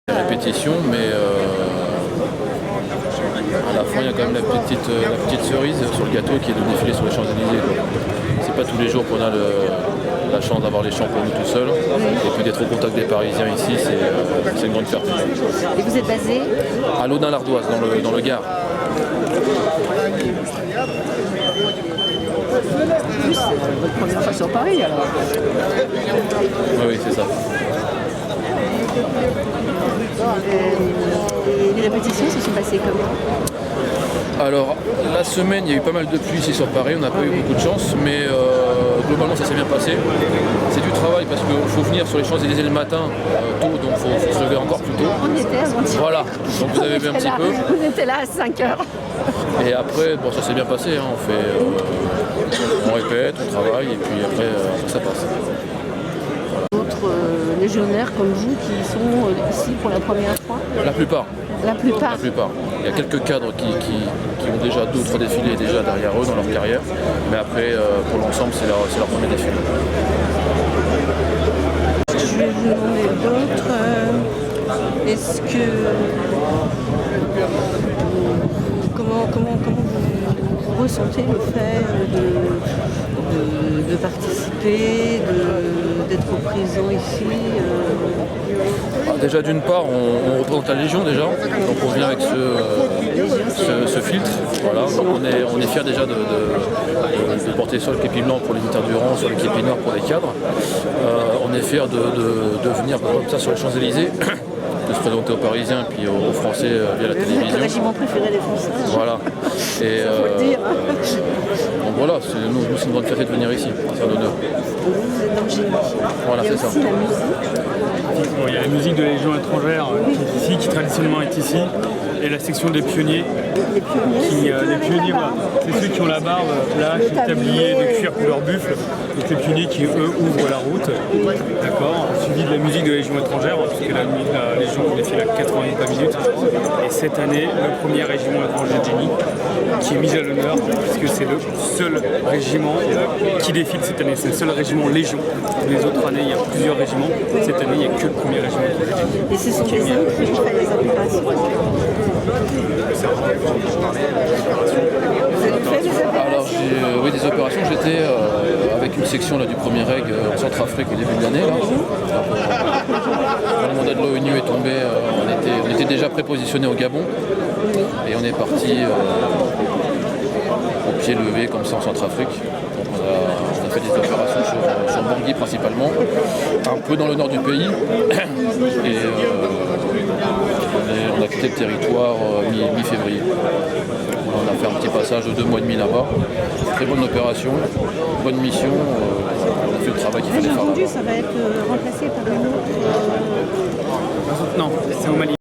Répétition, mais à la fin il y a quand même la petite cerise sur le gâteau qui est de défiler sur les Champs-Élysées. C'est pas tous les jours qu'on a la chance d'avoir les champs pour nous tout seuls. Et puis d'être au contact des Parisiens ici, c'est une grande fierté. Et vous êtes basé à Laudun-l'Ardoise, dans le Gard. Votre première fois sur Paris alors? Oui, c'est ça. Et les répétitions se sont passées comment? Alors, la semaine, il y a eu pas mal de pluie ici sur Paris, on n'a pas eu beaucoup de chance, mais globalement ça s'est bien passé. C'est du travail parce qu'il faut venir sur les Champs-Élysées le matin tôt, donc il faut se lever encore plus tôt. On était avant-hier. Voilà, donc vous avez vu un petit peu. On était là à 5 heures. Et après, bon, ça s'est bien passé, hein. On répète, on travaille, et puis après ça passe. D'autres légionnaires comme vous qui sont ici pour la première fois? La plupart. La plupart. La plupart. Il y a quelques cadres qui ont déjà d'autres défilés déjà derrière eux dans leur carrière. Mais après, pour l'ensemble, c'est leur premier défilé. Je vais vous demander d'autres. Est-ce que... Comment vous ressentez le fait de participer, d'être présent ici? Déjà d'une part, on représente la Légion déjà, donc on vient avec ce filtre. Voilà. Donc on est fiers déjà de porter sur le képi blanc pour les interdurants, sur le képi noir pour les cadres. On est fiers de venir comme ça sur les Champs-Élysées, de se présenter aux Parisiens et puis aux Français via la télévision. Votre régiment préféré des Français. Voilà. Et Faut le dire. donc voilà, nous c'est une grande fierté de venir ici, c'est un honneur. Vous êtes dans le génie. Voilà, Il y a c'est ça. aussi la musique. Il y a la musique de la Légion étrangère qui est ici, qui traditionnellement est ici, et la section des pionniers. Les pionniers, Les pionniers, voilà. C'est ceux qui ont la barbe lâche, le tablier de cuir couleur buffle. Donc les pionniers qui, eux, ouvrent la route. D'accord. Suivi de la musique de la Légion étrangère, puisque la Légion défile à 80 minutes par minute. Et cette année, le premier régiment étranger de génie qui est mis à l'honneur, puisque c'est le seul régiment qui défile cette année. C'est le seul régiment Légion. Les autres années, il y a plusieurs régiments. Cette année, il n'y a que le premier régiment étranger de génie. Et ce sont des hommes qui ont fait les opérations. Vous avez fait des opérations? Alors oui, des opérations, j'étais avec une section là, du premier reg en Centrafrique au début de l'année. Quand le mandat de l'ONU est tombé, on était déjà prépositionné au Gabon et on est parti au pied levé comme ça en Centrafrique. Donc on a fait des opérations sur Bangui principalement, un peu dans le nord du pays. Et on a quitté le territoire mi-février. On a fait un petit passage de 2 mois et demi là-bas. Très bonne opération, bonne mission. On a fait le travail qu'il fallait J'ai faire. entendu, ça va être remplacé par une autre. Non, c'est au Mali.